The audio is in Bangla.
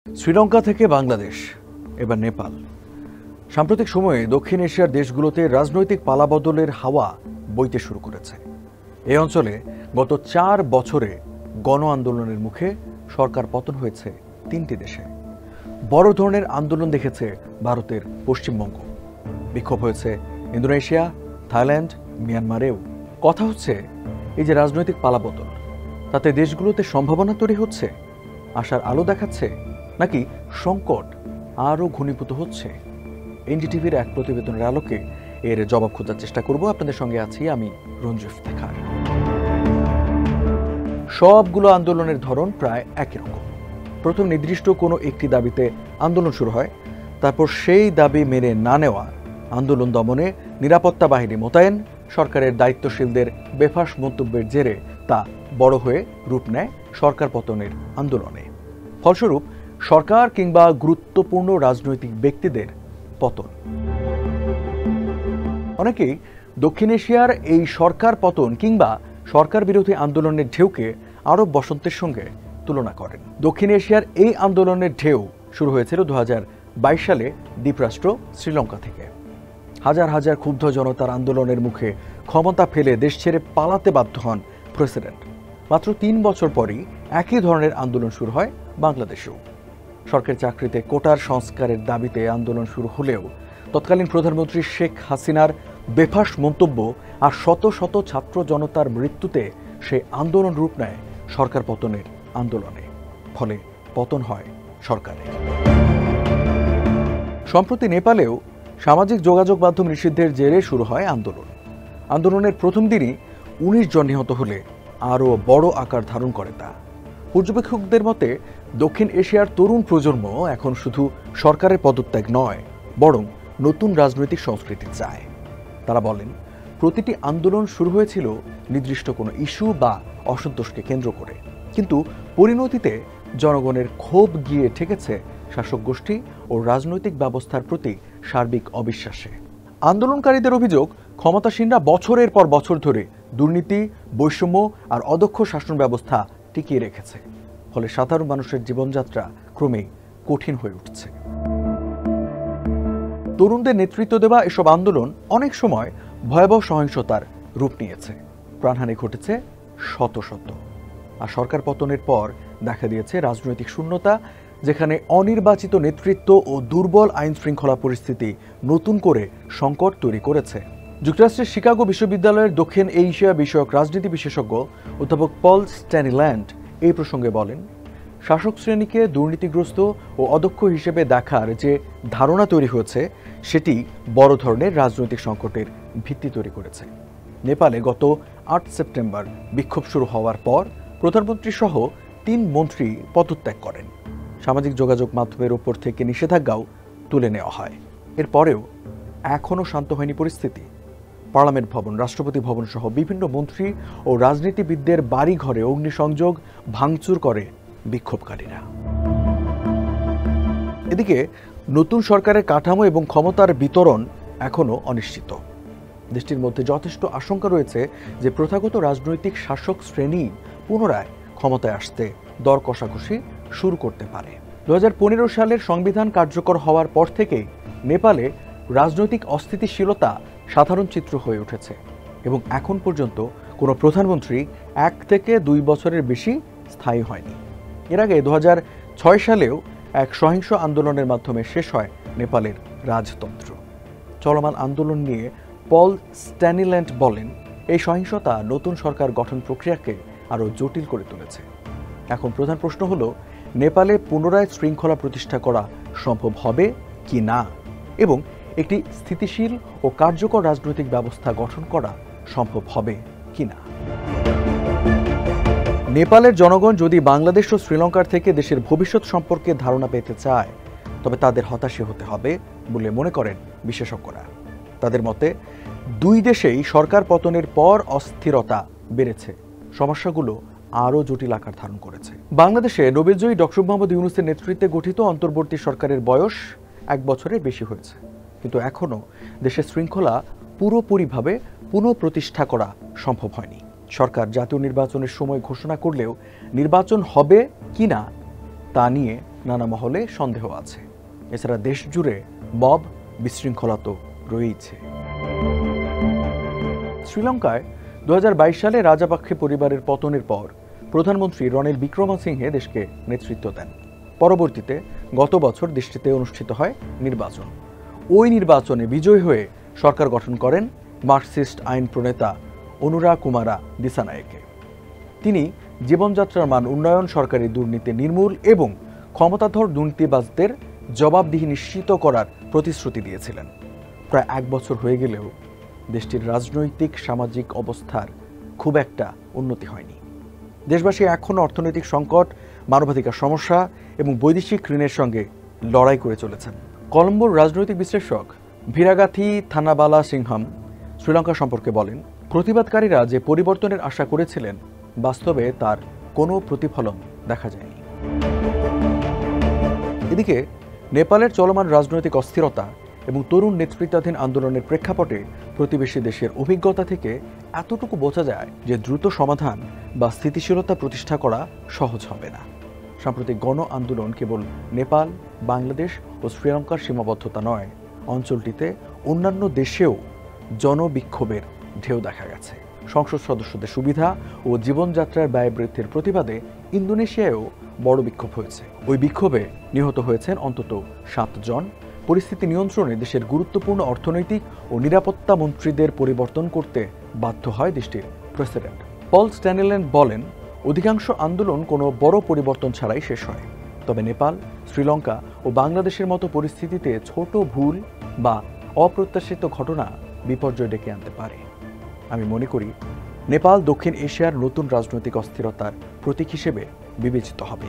শ্রীলঙ্কা থেকে বাংলাদেশ, এবার নেপাল। সাম্প্রতিক সময়ে দক্ষিণ এশিয়ার দেশগুলোতে রাজনৈতিক পালাবদলের হাওয়া বইতে শুরু করেছে। এই অঞ্চলে গত 4 বছরে গণ আন্দোলনের মুখে সরকার পতন হয়েছে 3টি দেশে। বড় ধরনের আন্দোলন দেখেছে ভারতের পশ্চিমবঙ্গ, বিক্ষোভ হয়েছে ইন্দোনেশিয়া, থাইল্যান্ড, মিয়ানমারেও। কথা হচ্ছে, এই যে রাজনৈতিক পালাবদল, তাতে দেশগুলোতে সম্ভাবনা তৈরি হচ্ছে, আশার আলো দেখাচ্ছে, নাকি সংকট আরও ঘনীভূত হচ্ছে? এনডিটিভির এক প্রতিবেদনের আলোকে এর জবাব খোঁজার চেষ্টা করব। আপনাদের সঙ্গে আছি আমি রঞ্জু ইফতেখার। সবগুলো আন্দোলনের ধরন প্রায় একই রকম। প্রথম নির্দিষ্ট কোনো একটি দাবিতে আন্দোলন শুরু হয়, তারপর সেই দাবি মেনে না নেওয়া, আন্দোলন দমনে নিরাপত্তা বাহিনী মোতায়েন, সরকারের দায়িত্বশীলদের বেফাঁস মন্তব্যের জেরে তা বড় হয়ে রূপ নেয় সরকার পতনের আন্দোলনে। ফলস্বরূপ সরকার কিংবা গুরুত্বপূর্ণ রাজনৈতিক ব্যক্তিদের পতন। অনেকেই দক্ষিণ এশিয়ার এই সরকার পতন কিংবা সরকার বিরোধী আন্দোলনের ঢেউকে আরব বসন্তের সঙ্গে তুলনা করেন। দক্ষিণ এশিয়ার এই আন্দোলনের ঢেউ শুরু হয়েছিল 2022 সালে দ্বীপরাষ্ট্র শ্রীলঙ্কা থেকে। হাজার হাজার ক্ষুব্ধ জনতার আন্দোলনের মুখে ক্ষমতা ফেলে দেশ ছেড়ে পালাতে বাধ্য হন প্রেসিডেন্ট। মাত্র 3 বছর পরই একই ধরনের আন্দোলন শুরু হয় বাংলাদেশেও। সরকারি চাকরিতে কোটার সংস্কারের দাবিতে আন্দোলন শুরু হলেও তৎকালীন প্রধানমন্ত্রী শেখ হাসিনার বেফাঁস মন্তব্য আর শত শত ছাত্র জনতার মৃত্যুতে সেই আন্দোলন রূপ নেয় সরকার পতনের আন্দোলনে। ফলে পতন হয় সরকারের। সম্প্রতি নেপালেও সামাজিক যোগাযোগ মাধ্যম নিষিদ্ধের জেরে শুরু হয় আন্দোলন। আন্দোলনের প্রথম দিনই 19 জন নিহত হলে আরও বড় আকার ধারণ করে তা। পর্যবেক্ষকদের মতে দক্ষিণ এশিয়ার তরুণ প্রজন্ম এখন শুধু সরকারের পদত্যাগ নয়, বরং নতুন রাজনৈতিক সংস্কৃতি চায়। তারা বলেন, প্রতিটি আন্দোলন শুরু হয়েছিল নির্দিষ্ট কোনো ইস্যু বা অসন্তোষকে কেন্দ্র করে, কিন্তু পরিণতিতে জনগণের ক্ষোভ গিয়ে ঠেকেছে শাসক গোষ্ঠী ও রাজনৈতিক ব্যবস্থার প্রতি সার্বিক অবিশ্বাসে। আন্দোলনকারীদের অভিযোগ, ক্ষমতাসীনরা বছরের পর বছর ধরে দুর্নীতি, বৈষম্য আর অদক্ষ শাসন ব্যবস্থা টিকিয়ে রেখেছে। ফলে সাধারণ মানুষের জীবনযাত্রা ক্রমেই কঠিন হয়ে উঠছে। তরুণদের নেতৃত্ব দেওয়া এসব আন্দোলন অনেক সময় ভয়াবহ সহিংসতার রূপ নিয়েছে। প্রাণহানি ঘটেছে শত শত। আর সরকার পতনের পর দেখা দিয়েছে রাজনৈতিক শূন্যতা, যেখানে অনির্বাচিত নেতৃত্ব ও দুর্বল আইন শৃঙ্খলা পরিস্থিতি নতুন করে সংকট তৈরি করেছে। যুক্তরাষ্ট্রের শিকাগো বিশ্ববিদ্যালয়ের দক্ষিণ এশিয়া বিষয়ক রাজনীতি বিশেষজ্ঞ অধ্যাপক পল স্ট্যানিল্যান্ড এই প্রসঙ্গে বলেন, শাসক শ্রেণীকে দুর্নীতিগ্রস্ত ও অদক্ষ হিসেবে দেখার যে ধারণা তৈরি হয়েছে, সেটি বড় ধরনের রাজনৈতিক সংকটের ভিত্তি তৈরি করেছে। নেপালে গত 8 সেপ্টেম্বর বিক্ষোভ শুরু হওয়ার পর প্রধানমন্ত্রী সহ 3 মন্ত্রী পদত্যাগ করেন। সামাজিক যোগাযোগ মাধ্যমের ওপর থেকে নিষেধাজ্ঞাও তুলে নেওয়া হয়। এরপরেও এখনও শান্ত হয়নি পরিস্থিতি। পার্লামেন্ট ভবন, রাষ্ট্রপতি ভবন সহ বিভিন্ন মন্ত্রী ও রাজনীতিবিদদের বাড়িঘরে অগ্নিসংযোগ, ভাঙচুর করে বিক্ষোভকারীরা। এদিকে নতুন সরকারের কাঠামো এবং ক্ষমতার বিতরণ এখনও অনিশ্চিত। দেশটির মধ্যে যথেষ্ট আশঙ্কা রয়েছে যে প্রথাগত রাজনৈতিক শাসক শ্রেণী পুনরায় ক্ষমতায় আসতে দর কষাকষি শুরু করতে পারে। 2015 সালের সংবিধান কার্যকর হওয়ার পর থেকেই নেপালে রাজনৈতিক অস্থিতিশীলতা সাধারণ চিত্র হয়ে উঠেছে এবং এখন পর্যন্ত কোনো প্রধানমন্ত্রী 1 থেকে 2 বছরের বেশি স্থায়ী হয়নি। এর আগে 2006 সালেও এক সহিংস আন্দোলনের মাধ্যমে শেষ হয় নেপালের রাজতন্ত্র। চলমান আন্দোলন নিয়ে পল স্ট্যানিল্যান্ড বলেন, এই সহিংসতা নতুন সরকার গঠন প্রক্রিয়াকে আরও জটিল করে তুলেছে। এখন প্রধান প্রশ্ন হলো, নেপালে পুনরায় শৃঙ্খলা প্রতিষ্ঠা করা সম্ভব হবে কি না, এবং একটি স্থিতিশীল ও কার্যকর রাজনৈতিক ব্যবস্থা গঠন করা সম্ভব হবে কিনা। নেপালের জনগণ যদি বাংলাদেশ ও শ্রীলঙ্কার থেকে দেশের ভবিষ্যৎ সম্পর্কে ধারণা পেতে চায়, তবে তাদের হতাশী হতে হবে বলে মনে করেন বিশেষজ্ঞরা। তাদের মতে, 2 দেশেই সরকার পতনের পর অস্থিরতা বেড়েছে, সমস্যাগুলো আরও জটিল আকার ধারণ করেছে। বাংলাদেশে নোবেলজয়ী ডক্টর মোহাম্মদ ইউনূসের নেতৃত্বে গঠিত অন্তর্বর্তী সরকারের বয়স 1 বছরের বেশি হয়েছে, কিন্তু এখনও দেশের শৃঙ্খলা পুরোপুরিভাবে পুনঃপ্রতিষ্ঠা করা সম্ভব হয়নি। সরকার জাতীয় নির্বাচনের সময় ঘোষণা করলেও নির্বাচন হবে কিনা তা নিয়ে নানা মহলে সন্দেহ আছে। এছাড়া দেশ জুড়ে মব বিশৃঙ্খলা তো রয়েইছে। শ্রীলঙ্কায় 2022 সালে রাজাপাক্ষে পরিবারের পতনের পর প্রধানমন্ত্রী রনিল বিক্রমসিংহে দেশকে নেতৃত্ব দেন। পরবর্তীতে গত বছর দেশটিতে অনুষ্ঠিত হয় নির্বাচন। ওই নির্বাচনে বিজয়ী হয়ে সরকার গঠন করেন মার্কসিস্ট আইন প্রণেতা অনুরা কুমারা দিসানায়েকে। তিনি জীবনযাত্রার মান উন্নয়ন, সরকারি দুর্নীতি নির্মূল এবং ক্ষমতাধর দুর্নীতিবাজদের জবাবদিহি নিশ্চিত করার প্রতিশ্রুতি দিয়েছিলেন। প্রায় 1 বছর হয়ে গেলেও দেশটির রাজনৈতিক সামাজিক অবস্থার খুব একটা উন্নতি হয়নি। দেশবাসী এখনও অর্থনৈতিক সংকট, মানবাধিকার সমস্যা এবং বৈদেশিক ঋণের সঙ্গে লড়াই করে চলেছেন। কলম্বোর রাজনৈতিক বিশ্লেষক ভিরাগাথি থানাবালা সিংহাম শ্রীলঙ্কা সম্পর্কে বলেন, প্রতিবাদকারীরা যে পরিবর্তনের আশা করেছিলেন বাস্তবে তার কোনো প্রতিফলন দেখা যায়নি। এদিকে নেপালের চলমান রাজনৈতিক অস্থিরতা এবং তরুণ নেতৃত্বাধীন আন্দোলনের প্রেক্ষাপটে প্রতিবেশী দেশের অভিজ্ঞতা থেকে এতটুকু বোঝা যায় যে দ্রুত সমাধান বা স্থিতিশীলতা প্রতিষ্ঠা করা সহজ হবে না। সাম্প্রতিক গণ আন্দোলন কেবল নেপাল, বাংলাদেশ ও শ্রীলঙ্কার সীমাবদ্ধতা নয়, অঞ্চলটিতে অন্যান্য দেশেও জনবিক্ষোভের ঢেউ দেখা গেছে। সংসদ সদস্যদের সুবিধা ও জীবনযাত্রার ব্যয় বৃদ্ধির প্রতিবাদে ইন্দোনেশিয়ায়ও বড় বিক্ষোভ হয়েছে। ওই বিক্ষোভে নিহত হয়েছেন অন্তত 7 জন। পরিস্থিতি নিয়ন্ত্রণে দেশের গুরুত্বপূর্ণ অর্থনৈতিক ও নিরাপত্তা মন্ত্রীদের পরিবর্তন করতে বাধ্য হয় দেশটির প্রেসিডেন্ট। পল স্ট্যানেলেন বলেন, অধিকাংশ আন্দোলন কোনো বড় পরিবর্তন ছাড়াই শেষ হয়। তবে নেপাল, শ্রীলঙ্কা ও বাংলাদেশের মতো পরিস্থিতিতে ছোট ভুল বা অপ্রত্যাশিত ঘটনা বিপর্যয় ডেকে আনতে পারে। আমি মনে করি নেপাল দক্ষিণ এশিয়ার নতুন রাজনৈতিক অস্থিরতার প্রতীক হিসেবে বিবেচিত হবে।